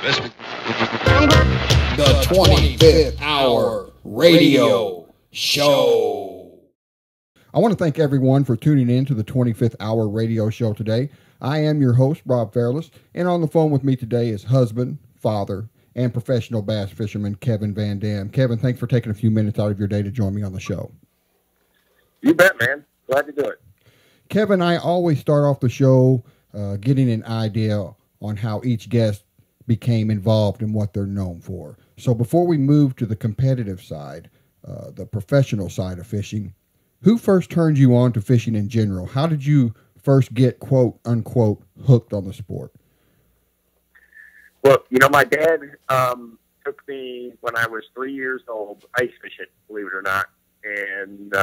The 25th Hour Radio Show. I want to thank everyone for tuning in to the 25th Hour Radio Show today. I am your host, Rob Fairless, and on the phone with me today is husband, father, and professional bass fisherman Kevin VanDam. Kevin, thanks for taking a few minutes out of your day to join me on the show. You bet, man. Glad to do it. Kevin, I always start off the show getting an idea on how each guest became involved in what they're known for. So before we move to the competitive side, the professional side of fishing, who first turned you on to fishing in general? How did you first get, quote, unquote, hooked on the sport? Well, my dad took me when I was 3 years old ice fishing, believe it or not. And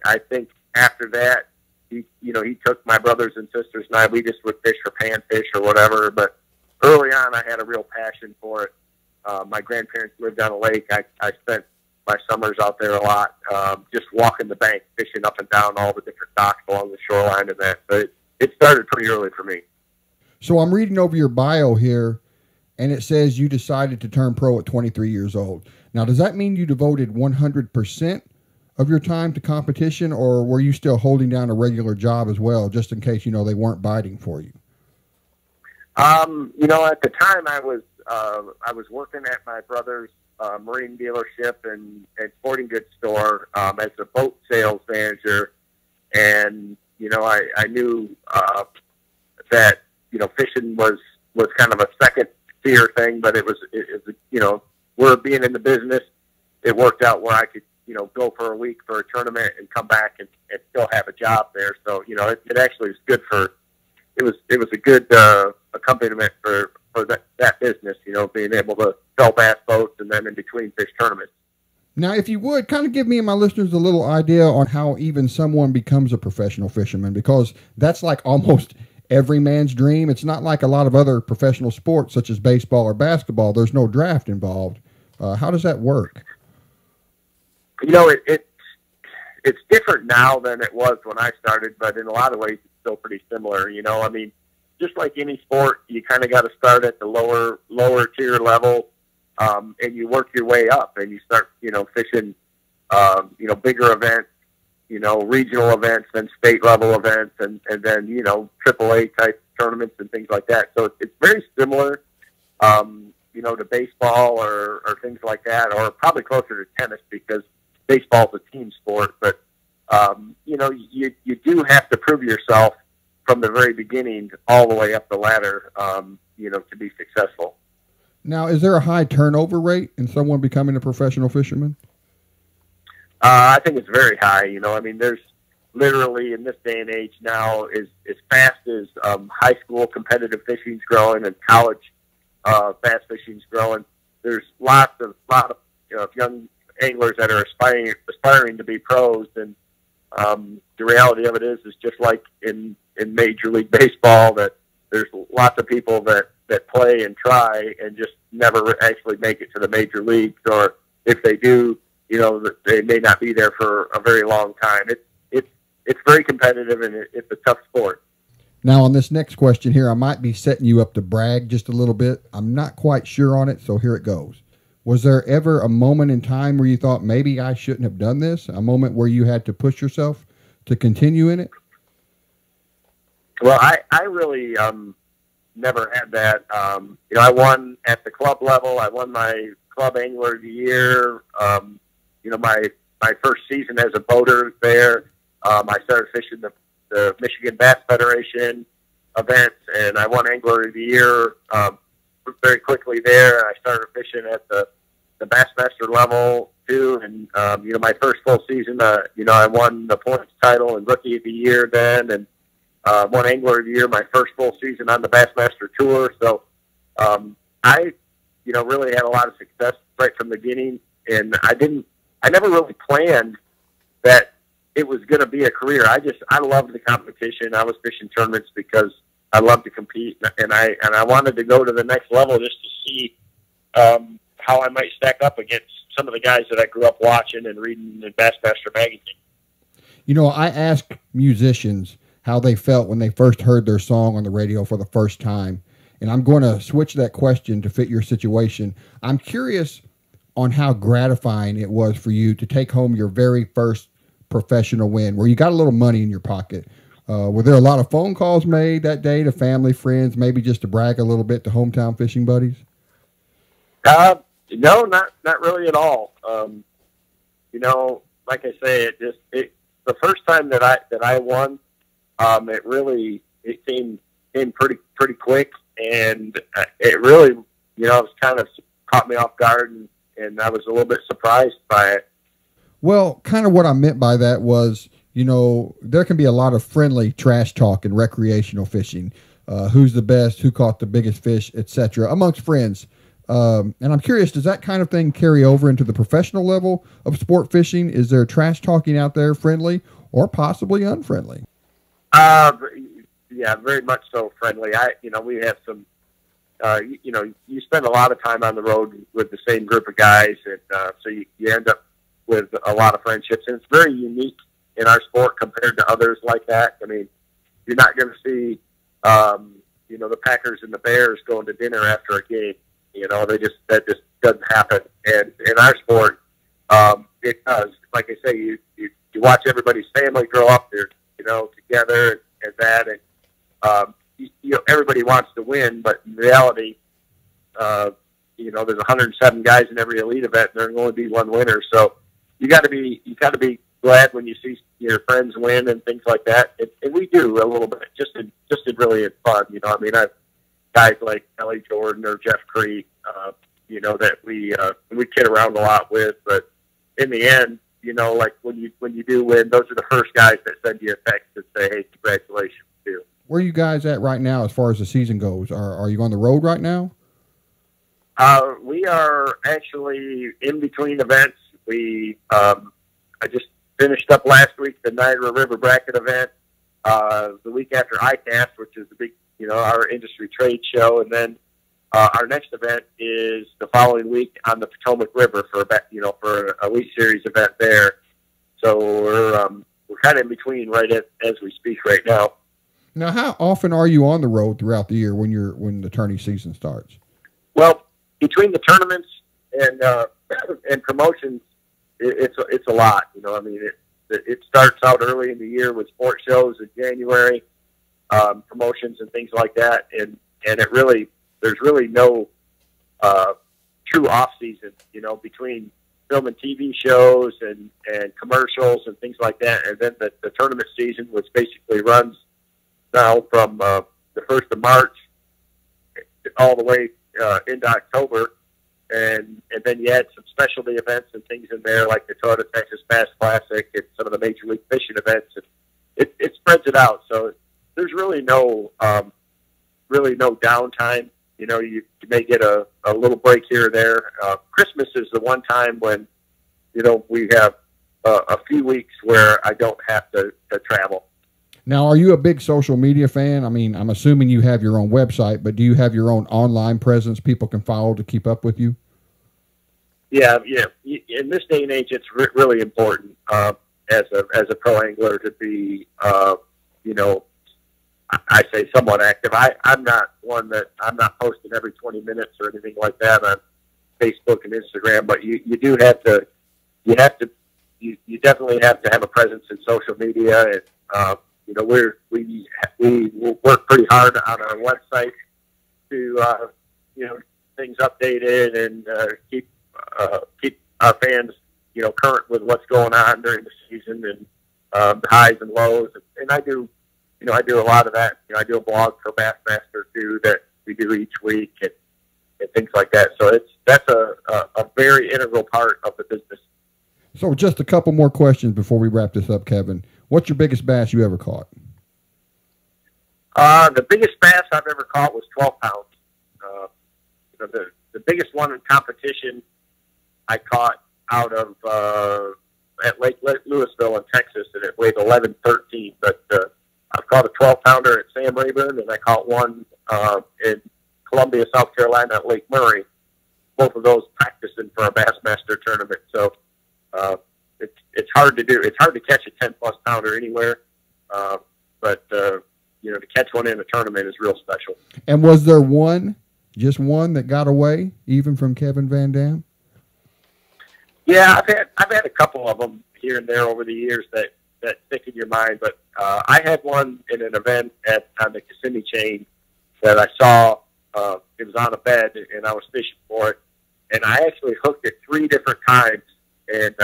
I think after that, he took my brothers and sisters and I, we just would fish for panfish or whatever. But early on, I had a real passion for it. My grandparents lived on a lake. I spent my summers out there a lot, just walking the bank, fishing up and down all the different docks along the shoreline and that. But it started pretty early for me. So I'm reading over your bio here, and it says you decided to turn pro at 23 years old. Now, does that mean you devoted 100% of your time to competition, or were you still holding down a regular job as well, just in case, they weren't biting for you? At the time I was working at my brother's marine dealership and sporting goods store as a boat sales manager. And, I knew that, fishing was kind of a second tier thing, but it was we're being in the business. It worked out where I could, go for a week for a tournament and come back and still have a job there. So, it actually was good it was a good accompaniment for that business, being able to sell bass boats and then in between fish tournaments. Now, if you would, kind of give me and my listeners a little idea on how even someone becomes a professional fisherman, because that's like almost every man's dream. It's not like a lot of other professional sports such as baseball or basketball. There's no draft involved. How does that work? It's different now than it was when I started, but in a lot of ways it's still pretty similar. Just like any sport, you kind of got to start at the lower tier level, and you work your way up, and you start, fishing, bigger events, regional events, then state level events, and then, AAA type tournaments and things like that. So it's very similar, to baseball or things like that, or probably closer to tennis because baseball's a team sport. But, you do have to prove yourself from the very beginning all the way up the ladder, to be successful. Now, is there a high turnover rate in someone becoming a professional fisherman? I think it's very high. There's literally in this day and age now as fast as high school competitive fishing's growing and college bass fishing's growing. There's lots of young anglers that are aspiring to be pros, and the reality of it is just like in Major League Baseball, that there's lots of people that play and try and just never actually make it to the major leagues, or if they do, they may not be there for a very long time. It's very competitive, and it's a tough sport. Now, on this next question here, I might be setting you up to brag just a little bit. I'm not quite sure on it, so here it goes. Was there ever a moment in time where you thought, maybe I shouldn't have done this? A moment where you had to push yourself to continue in it? Well, I really never had that. I won at the club level. I won my club angler of the year. My first season as a boater there, I started fishing the Michigan Bass Federation events, and I won angler of the year very quickly there. I started fishing at the Bassmaster level too, and my first full season, I won the points title and rookie of the year then, and won angler of the year my first full season on the Bassmaster Tour. So I really had a lot of success right from the beginning, and I never really planned that it was going to be a career. I loved the competition. I was fishing tournaments because I love to compete, and I wanted to go to the next level just to see how I might stack up against some of the guys that I grew up watching and reading in Bassmaster magazine. I ask musicians how they felt when they first heard their song on the radio for the first time, and I'm going to switch that question to fit your situation. I'm curious on how gratifying it was for you to take home your very first professional win, where you got a little money in your pocket. Were there a lot of phone calls made that day to family, friends, maybe just to brag a little bit to hometown fishing buddies? No, not really at all. Like I say, the first time that I won, it came pretty quick, and it really, it was kind of caught me off guard, and I was a little bit surprised by it. Well, kind of what I meant by that was, there can be a lot of friendly trash talk in recreational fishing. Who's the best, who caught the biggest fish, etc., amongst friends. And I'm curious, does that kind of thing carry over into the professional level of sport fishing? Is there trash talking out there, friendly or possibly unfriendly? Yeah, very much so friendly. We have some, you spend a lot of time on the road with the same group of guys, and so you end up with a lot of friendships, and it's very unique in our sport compared to others like that. I mean, you're not going to see, the Packers and the Bears going to dinner after a game. That just doesn't happen. And in our sport, it does. Like I say, you watch everybody's family grow up. They're, together and that. And, everybody wants to win, but in reality, there's 107 guys in every elite event, and there can only be one winner. So you got to be glad when you see your friends win and things like that. And we do a little bit, just in really fun. I've guys like Kelly Jordan or Jeff Creek, that we kid around a lot with. But in the end, like when you do win, those are the first guys that send you a text and say, "Hey, congratulations, too." Where are you guys at right now as far as the season goes? Are you on the road right now? We are actually in between events. I just finished up last week the Niagara River Bracket event. The week after ICAST, which is the big, our industry trade show, and then our next event is the following week on the Potomac River for a Elite Series event there. So we're kind of in between as we speak right now. Now, how often are you on the road throughout the year when the tourney season starts? Well, between the tournaments and promotions, it's a lot. It starts out early in the year with sport shows in January, promotions and things like that, and there's really no true off season, between film and TV shows and commercials and things like that, and then the tournament season, which basically runs now from the 1st of March all the way into October. And then you add some specialty events and things in there, like the Toyota Texas Bass Classic and some of the Major League Fishing events. And it spreads it out. So there's really no downtime. You may get a little break here or there. Christmas is the one time when, we have a few weeks where I don't have to travel. Now, are you a big social media fan? I mean, I'm assuming you have your own website, but do you have your own online presence people can follow to keep up with you? Yeah. In this day and age, it's really important as a pro angler to be, I say somewhat active. I'm not posting every 20 minutes or anything like that on Facebook and Instagram, but you definitely have to have a presence in social media, and we work pretty hard on our website to things updated and keep our fans current with what's going on during the season and the highs and lows. And I do a lot of that. I do a blog for Bassmaster too that we do each week and things like that. So that's a very integral part of the business. So just a couple more questions before we wrap this up, Kevin. What's your biggest bass you ever caught? The biggest bass I've ever caught was 12 pounds. The biggest one in competition I caught out of at Lake Louisville in Texas, and it weighed 11-13. But I've caught a 12-pounder at Sam Rayburn, and I caught one in Columbia, South Carolina at Lake Murray. Both of those practicing for a Bassmaster tournament. So it's hard to do. It's hard to catch a 10-plus pounder anywhere. But to catch one in a tournament is real special. And was there just one that got away, even from Kevin VanDam? Yeah, I've had a couple of them here and there over the years that stick in your mind. But I had one in an event on the Kissimmee chain that I saw. It was on a bed, and I was fishing for it. And I actually hooked it 3 different times and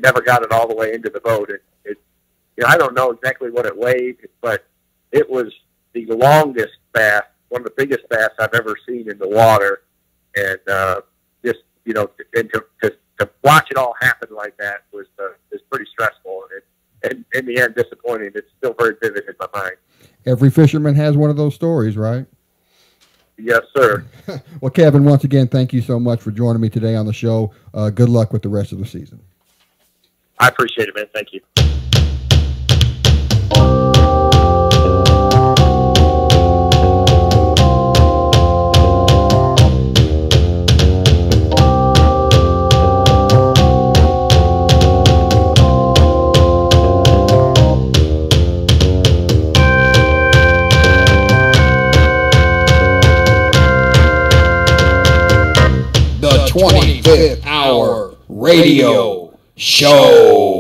never got it all the way into the boat. I don't know exactly what it weighed, but it was the longest bass, one of the biggest bass I've ever seen in the water. And to watch it all happen like that was pretty stressful. And in the end, disappointing. It's still very vivid in my mind. Every fisherman has one of those stories, right? Yes, sir. Well, Kevin, once again, thank you so much for joining me today on the show. Good luck with the rest of the season. I appreciate it, man. Thank you. The 25th Hour Radio Show.